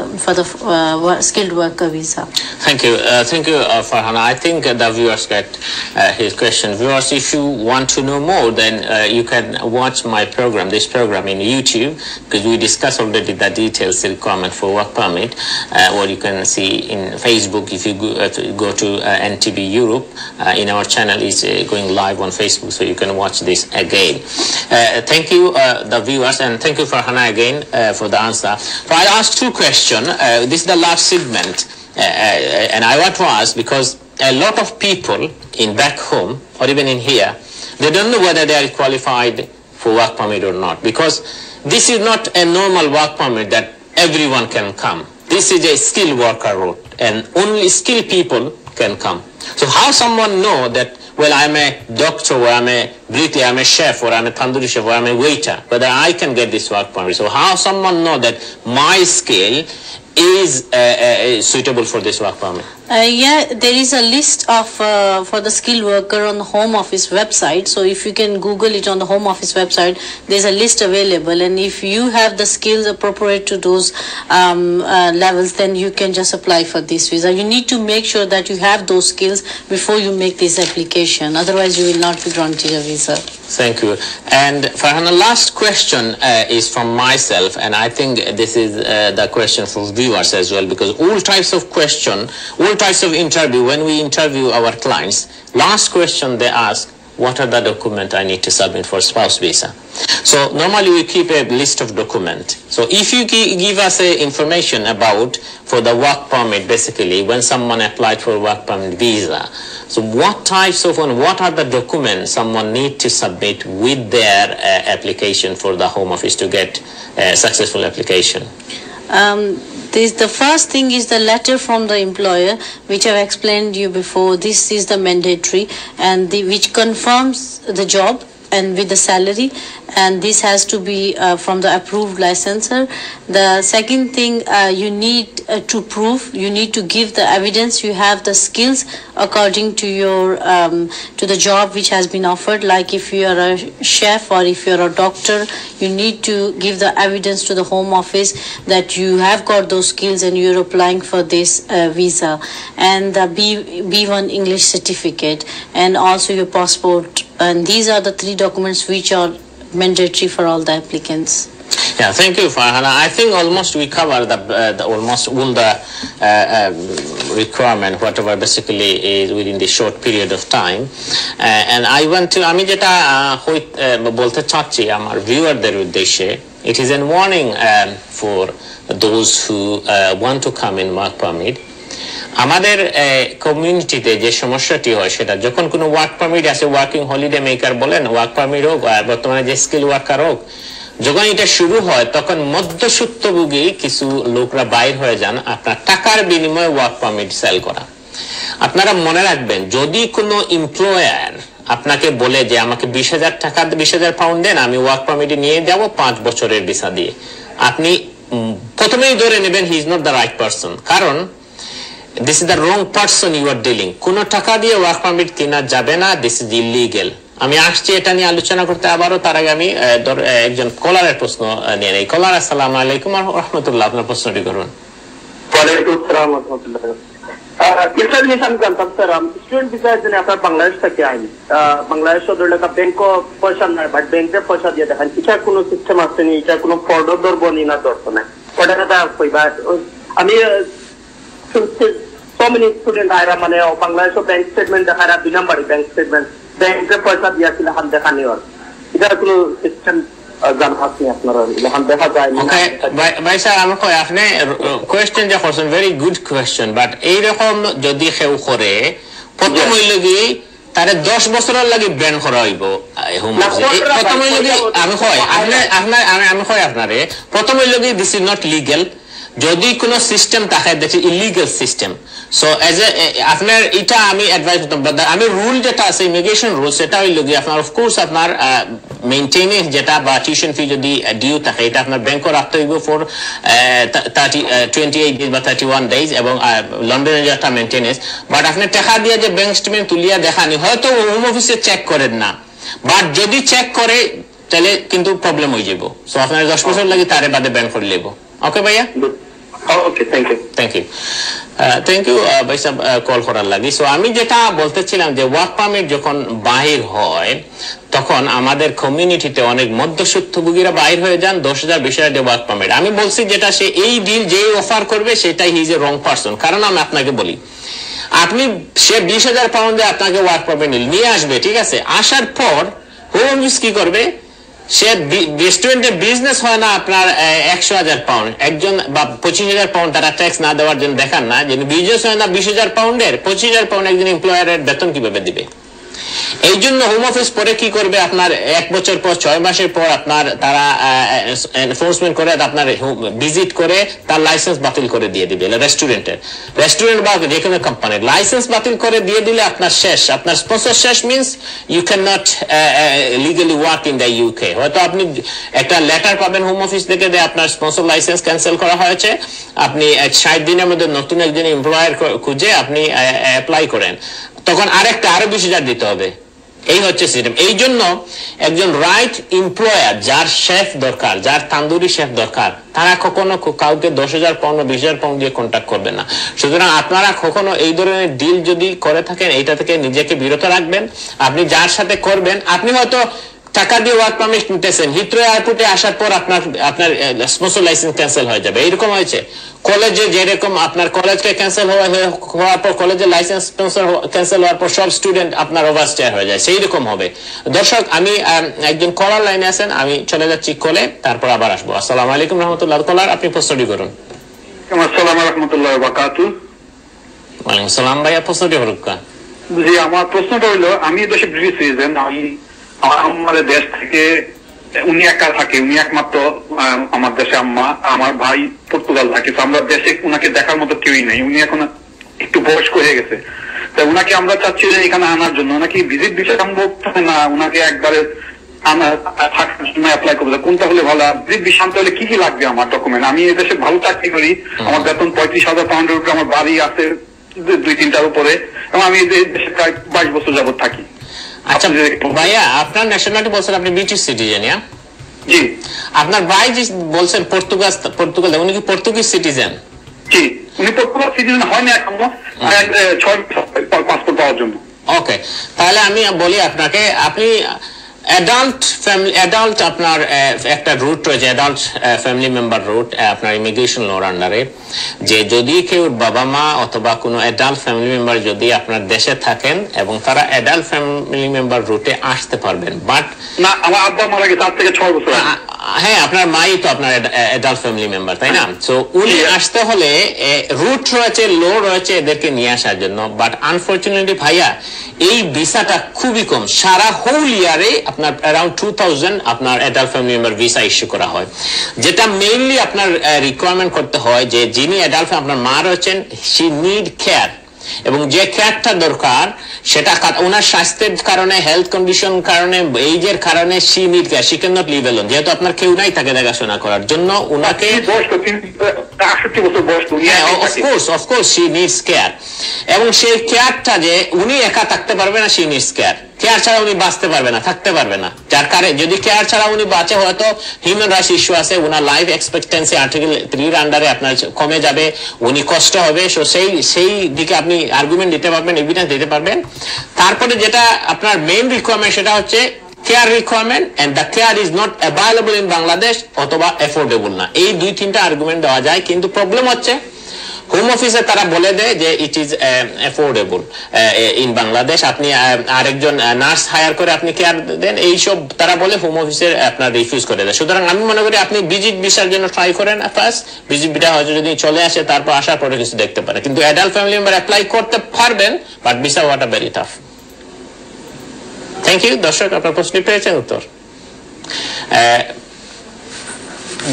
skilled worker visa. Thank you, Farhana. I think the viewers get his question. Viewers, if you want to know more, then you can watch this program in YouTube, because we discussed already the details, the requirement for work permit, or you can see in Facebook. If you go to NTV Europe, in our channel is going live on Facebook, so you can watch this again. Thank you, the viewers, and thank you, Farhana, again for the answer. So I'll ask two questions. This is the last segment, and I want to ask, because a lot of people in back home or even in here, they don't know whether they are qualified for work permit or not, because this is not a normal work permit that everyone can come. This is a skilled worker route, and only skilled people can come. So how someone know that, well, I'm a doctor, or I'm a bricklayer, I'm a chef, or I'm a tandoori chef, or I'm a waiter, whether I can get this work permit? So how someone know that my skill is suitable for this work permit? Yeah, there is a list of for the skilled worker on the Home Office website. So if you can Google it on the Home Office website, there's a list available, and if you have the skills appropriate to those levels, then you can just apply for this visa. You need to make sure that you have those skills before you make this application, otherwise you will not be granted a visa. Thank you. And Farhana, last question is from myself, and I think this is the question for viewers as well, because all types of interview, when we interview our clients, last question they ask, what are the documents I need to submit for spouse visa? So normally we keep a list of documents. So if you give us information about for the work permit, basically when someone applied for work permit visa, so what types of and what are the documents someone need to submit with their application for the Home Office to get a successful application? The first thing is the letter from the employer, which I've explained to you before. This is the mandatory, and which confirms the job and with the salary, and this has to be from the approved licensor. The second thing you need to prove, you need to give the evidence you have the skills according to your to the job which has been offered. Like if you are a chef or if you're a doctor, you need to give the evidence to the Home Office that you have got those skills and you're applying for this visa, and the B1 English certificate, and also your passport. And these are the three documents which are mandatory for all the applicants. Yeah, thank you, Farhana. I think almost we covered almost all the requirement, whatever basically is within the short period of time. And I want to, আমি যেটা বলতে চাচ্ছি আমার ভিউয়ারদের উদ্দেশ্যে, it is a warning for those who want to come in work permit. আমাদের কমিউনিটিতে যে সমস্যাটি হয়, সেটা যখন কোনো ওয়ার্ক পারমিট আছে, ওয়ার্কিং হলিডে মেকার বলেন, ওয়ার্ক পারমিট হোক, বর্তমানে যে স্কিল ওয়ার্কার হোক, যখন এটা শুরু হয় তখন মধ্যস্বত্বভোগী কিছু লোকরা বাইর হয়ে যান আপনার টাকার বিনিময়ে ওয়ার্ক পারমিট সেল করা। আপনারা মনে রাখবেন, যদি কোনো এমপ্লয়ার আপনাকে বলে যে আমাকে 20,000 টাকা 20,000 পাউন্ড দেন, আমি ওয়ার্ক পারমিটে নিয়ে যাব 5 বছরের ভিসা দিয়ে, আপনি প্রথমেই ধরে নেবেন he is not the right person. কারণ this is the wrong person you are dealing. কোনো টাকা দিয়ে ওয়ার্ক পারমিট কেনা যাবে না, দিস ইজ ইলিগেল। আমি আসছি এটা নিয়ে আলোচনা করতে আবারও, তার আগে আমি একজন কলারের প্রশ্ন নিয়ে নেই। কলার, আসসালামু আলাইকুম ওয়া রাহমাতুল্লাহ, আপনার প্রশ্নটি করুন। ওয়ালাইকুম আসসালাম ওয়া রাহমাতুল্লাহ। একটা জিনিস আমি জানতাম স্যার, স্টুডেন্ট ভিসার জন্য আপনার বাংলাদেশ থেকে আইনি, বাংলাদেশ ধরলে ব্যাংক পয়সা নাই, বাট ব্যাংকে পয়সা দিয়ে দেখেন, এটা কোনো সিস্টেম আছে নি, এটা কোনো ফর্ড ধরবো নি না ধরতো না, ওটা কথা কইবা। আমি so many স্টুডেন্ট আয়রা মানে বাংলাদেশ ব্যাংক স্টেটমেন্ট দেখায় 2 নাম্বারই ব্যাংক স্টেটমেন্ট, ব্যাংকে পয়সা দিয়েছিল হান দেখানি ওর, এটা কোনো সিস্টেম জানা আছে আপনারা হান দেখা যায় না? ভাই স্যার, আমি কই আপনি কোয়েশ্চেন যে করছেন ভেরি গুড কোয়েশ্চেন, বাট এইরকম যদি কেউ করে প্রথম হইল কি তারে 10 বছরের লাগি ব্যান করা হইব হোম অফিস। প্রথম হইল কি আমি কই আমি কই আপনারে প্রথম হইল কি দিস ইজ নট লিগ্যাল। যদি কোনো সিস্টেম থাকে that is illegal system, so as a আপনার এটা আমি অ্যাডভাইস করতাম। আমি রুল যেটা আছে ইমিগ্রেশন রুল, সেটা হইল কি আপনার অফকোর্স আপনার মেইনটেনেন্স যেটা বা টিউশন ফি যদি ডিউ থাকে এটা আপনার ব্যাংকে রাখতে হইব ফর 28 ডেজ বা 31 ডেজ, এবং লন্ডনের যেটা মেইনটেনেন্স। বাট আপনি টাকা দিয়ে যে ব্যাংক স্টেটমেন্ট তুলিয়া দেখানি, হয়তো হোম অফিসে চেক করেন না, বাট যদি চেক করে তাহলে কিন্তু প্রবলেম হয়ে যাব। সো আপনার 10 বছর লাগে তারে বাদে ব্যান করে লইব। ওকে ভাইয়া, ওকে, থ্যাংক ইউ। থ্যাংক ইউ ভাই সাহেব কল করার লাগি। সো আমি যেটা বলতেছিলাম যে ওয়ার্ক পারমিট যখন বাহির হয় তখন আমাদের কমিউনিটিতে অনেক মধ্যস্বত্বভোগীরা বাহির হয়ে যান 10,000 20,000 দিয়ে ওয়ার্ক পারমিট। আমি বলছি যেটা সে এই ডিল যেই অফার করবে সেটাই he is a wrong person. কারণ আমি আপনাকে বলি, আপনি সে 20,000 পাউন্ডে আপনাকে ওয়ার্ক পারমিট নিয়ে আসবে, ঠিক আছে, আসার পর হোম অফিস কি করবে, সে রেস্টুরেন্টের বিজনেস হয় না আপনার 100,000 পাউন্ড, একজন বা 25,000 পাউন্ড তারা ট্যাক্স না দেওয়ার জন্য দেখান না, যে বিজনেস হয় না 20,000 পাউন্ডের, 25,000 পাউন্ড একজন এমপ্লয়ারের বেতন কিভাবে দিবে। এই জন্য হোম অফিস পরে কি করবে, আপনার 1 বছর পর 6 মাসের পর আপনার তারা এনফোর্সমেন্ট করে আপনার ভিজিট করে তার লাইসেন্স বাতিল করে দিয়ে দিবে। রেস্টুরেন্ট বা যে কোনো কোম্পানির লাইসেন্স বাতিল করে দিয়ে দিলে আপনার শেষ, আপনার স্পন্সর শেষ, means you can not legally work in the UK. হয়তো আপনি একটা লেটার পাবেন হোম অফিস থেকে যে আপনার স্পন্সর লাইসেন্স ক্যান্সেল করা হয়েছে, আপনি 60 দিনের মধ্যে নতুন একজন এমপ্লয়ার খুঁজে আপনি অ্যাপ্লাই করেন, তখন আরো 20,000 দিতে হবে। এই হচ্ছে সিস্টেম। এই জন্য একজন রাইট এমপ্লয়ার, যার শেফ দরকার, যার তান্দুরি শেফ দরকার, তারা কখনো কাউকে 10,000 পাউন্ড 20,000 পাউন্ড দিয়ে কন্ট্যাক্ট করবে না। সুতরাং আপনারা কখনো এই ধরনের ডিল যদি করে থাকেন এইটা থেকে নিজেকে বিরত রাখবেন। আপনি যার সাথে করবেন, আপনি হয়তো টাকা দিয়ে ওয়ার্ক পারমিট নিতেছেন, হিথ্রো এয়ারপোর্টে আসার পর আপনার স্পন্সর লাইসেন্স ক্যান্সেল হয়ে যাবে। এইরকম হয়েছে কলেজে, যেরকম আপনার কলেজকে ক্যান্সেল হওয়ার পর কলেজের লাইসেন্স স্পন্সর ক্যান্সেল হওয়ার পর সব স্টুডেন্ট আপনার ওভারস্টেয়ার হয়ে যায়, সেই রকম হবে। দর্শক, আমি একজন কলার লাইনে আছেন, আমি চলে যাচ্ছি কলে, তারপর আবার আসবো। আসসালামু আলাইকুম রহমতুল্লাহ। কলার, আপনি প্রশ্নটি করুন। আসসালামু রাহমাতুল্লাহি ওয়া বারাকাতুহু। ওয়ালাইকুম আসসালাম ভাইয়া, প্রশ্নটি করুন। জি, আমার প্রশ্নটা হলো, আমি দেশে ব্রিটিশ সিটিজেন, আমাদের দেশ থেকে উনি একা থাকে, উনি একমাত্র আমার দেশে আম্মা, আমার ভাই পর্তুগাল থাকে, তো আমরা দেশে উনাকে দেখার মতো কেউই নেই, উনি এখন একটু বয়স্ক হয়ে গেছে, তো উনাকে আমরা চাচ্ছি যে এখানে আনার জন্য, ওনাকে ভিজিট ভিসা সম্ভব না, উনাকে একবারে থাকার জন্য অ্যাপ্লাই করবো, কোনটা হলে ভালো? ভিজিট ভিসা আনতে হলে কি কি লাগবে আমার ডকুমেন্ট? আমি এই দেশে ভালো চাকরি করি, আমার বেতন 35,000 পাউন্ডের উপরে, আমার বাড়ি আছে 2-3টার উপরে, এবং আমি এই দেশে প্রায় 22 বছর যাবত থাকি। আচ্ছা ভাইয়া, আপনার ন্যাশনালিটি বলছেন আপনি ব্রিটিশ সিটিজেন? জি। আপনার ভাই যে বলছেন পর্তুগাল, উনি কি পর্তুগিজ সিটিজেন? জি, উনি পর্তুগাল সিটিজেন হয়নি এখনো, 6 পাসপোর্ট পাওয়ার জন্য। ওকে, তাহলে আমি বলি আপনাকে, আপনি অ্যাডাল্ট আপনার একটা রুট রয়েছে, অ্যাডাল্ট ফ্যামিলি মেম্বার রুট আপনার ইমিগ্রেশন লর আন্ডারে, যে যদি কেউ বাবা মা অথবা কোনো অ্যাডাল্ট ফ্যামিলি মেম্বার যদি আপনার দেশে থাকেন এবং তারা অ্যাডাল্ট ফ্যামিলি মেম্বার রুটে আসতে পারবেন। বাট না, আমার আব্বা মারা গেছে 4 থেকে 6 বছর। হ্যাঁ, আপনার মাই তো আপনার অ্যাডাল্ট ফ্যামিলি মেম্বার, তাই না? সো উনি আসতে হলে রুট রয়েছে, লো রয়েছে এদেরকে নিয়ে আসার জন্য। বাট আনফরচুনেটলি ভাইয়া, এই ভিসাটা খুবই কম, সারা হোল ইয়ারে আপনার অ্যারাউন্ড 2,000 আপনার adult family member visa issue করা হয়। যেটা মেইনলি আপনার রিকোয়ারমেন্ট করতে হয় যে যিনি অ্যাডাল্ট, আপনার মা রয়েছেন, শি নিড কেয়ার, এবং যে কেয়ারটা দরকার সেটা ওনার স্বাস্থ্যের কারণে, হেলথ কন্ডিশন কারণে, এইজের কারণে she need care, she can not live alone. যেহেতু আপনার কেউ নাই তাকে দেখাশোনা করার জন্য, উনাকে অফকোর্স শি নিডস কেয়ার। এবং সেই কেয়ারটা যে উনি একা থাকতে পারবে না, শি নিডস কেয়ার। কেয়ার ছাড়া উনি বাঁচতে পারবে না, থাকতে পারবে না। যার কারণে যদি কেয়ার ছাড়া উনি বাঁচে, হয়তো হিউম্যান রাইটস ইস্যু আছে, উনার লাইফ এক্সপেক্টেন্সি আর্টিকেল 3 আন্ডারে আপনার কমে যাবে, উনি কষ্ট হবে। সো সেই দিকে আপনি আর্গুমেন্ট দিতে পারবেন, এভিডেন্স দিতে পারবেন। তারপরে যেটা আপনার মেইন রিকোয়ারমেন্ট সেটা হচ্ছে care requirement, and the care is not available in Bangladesh, অথবা অ্যাফোর্ডেবল না। এই 2-3টা আর্গুমেন্ট দেওয়া যায়, কিন্তু প্রবলেম হচ্ছে হোম অফিসে তারা বলে দেয় যে it is affordable in Bangladesh. আপনি আরেকজন নার্স হায়ার করে আপনি কেয়ার দেন, এইসব তারা বলে হোম অফিসের আপনার রিফিউজ করে দেয়। সুতরাং আমি মনে করি আপনি ভিজিট ভিসার জন্য ট্রাই করেন ফার্স্ট, ভিজিট ভিসা হয়তো যদি চলে আসে, তারপর আসার পরে কিছু দেখতে পারে। কিন্তু অ্যাডাল্ট ফ্যামিলি মেম্বার অ্যাপ্লাই করতে পারবেন, বাট ভিসা হওয়াটা ভেরি টাফ। Thank you. দর্শক, আপনার প্রশ্ন পেয়েছেন উত্তর।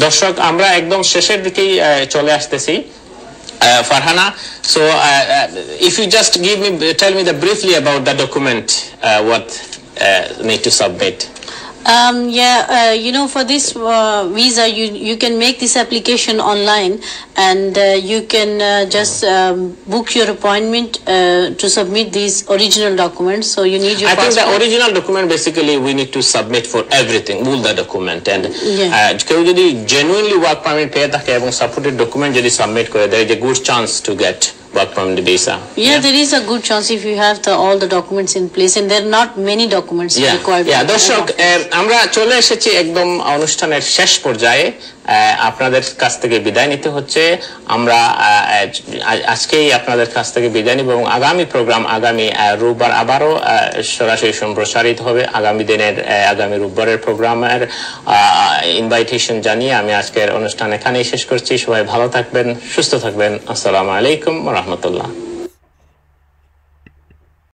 দর্শক, আমরা একদম শেষের দিকেই চলে আসতেছি। Farhana, so if you just tell me briefly about the document, what need to submit. For this visa, you can make this application online, and you can just book your appointment to submit these original documents. So you need your passport. I think the original document, basically we need to submit for everything, all the document, and কেউ যদি genuinely work permit পেয়ে থাকে এবং supported document যদি submit করে, there is a good chance to get work permit visa. There is a good chance if you have all the documents in place, and there are not many documents required. দর্শক, আমরা চলে এসেছি একদম অনুষ্ঠানের শেষ পর্যায়ে। আপনাদের কাছ থেকে বিদায় নিতে হচ্ছে। আমরা আজকেই আপনাদের কাছ থেকে বিদায় নিব, এবং আগামী প্রোগ্রাম আগামী রোববার আবারও সরাসরি সম্প্রচারিত হবে। আগামী রোববারের প্রোগ্রামের ইনভাইটেশন জানিয়ে আমি আজকের অনুষ্ঠান এখানেই শেষ করছি। সবাই ভালো থাকবেন, সুস্থ থাকবেন। আসসালামু আলাইকুম ওয়া রাহমাতুল্লাহ।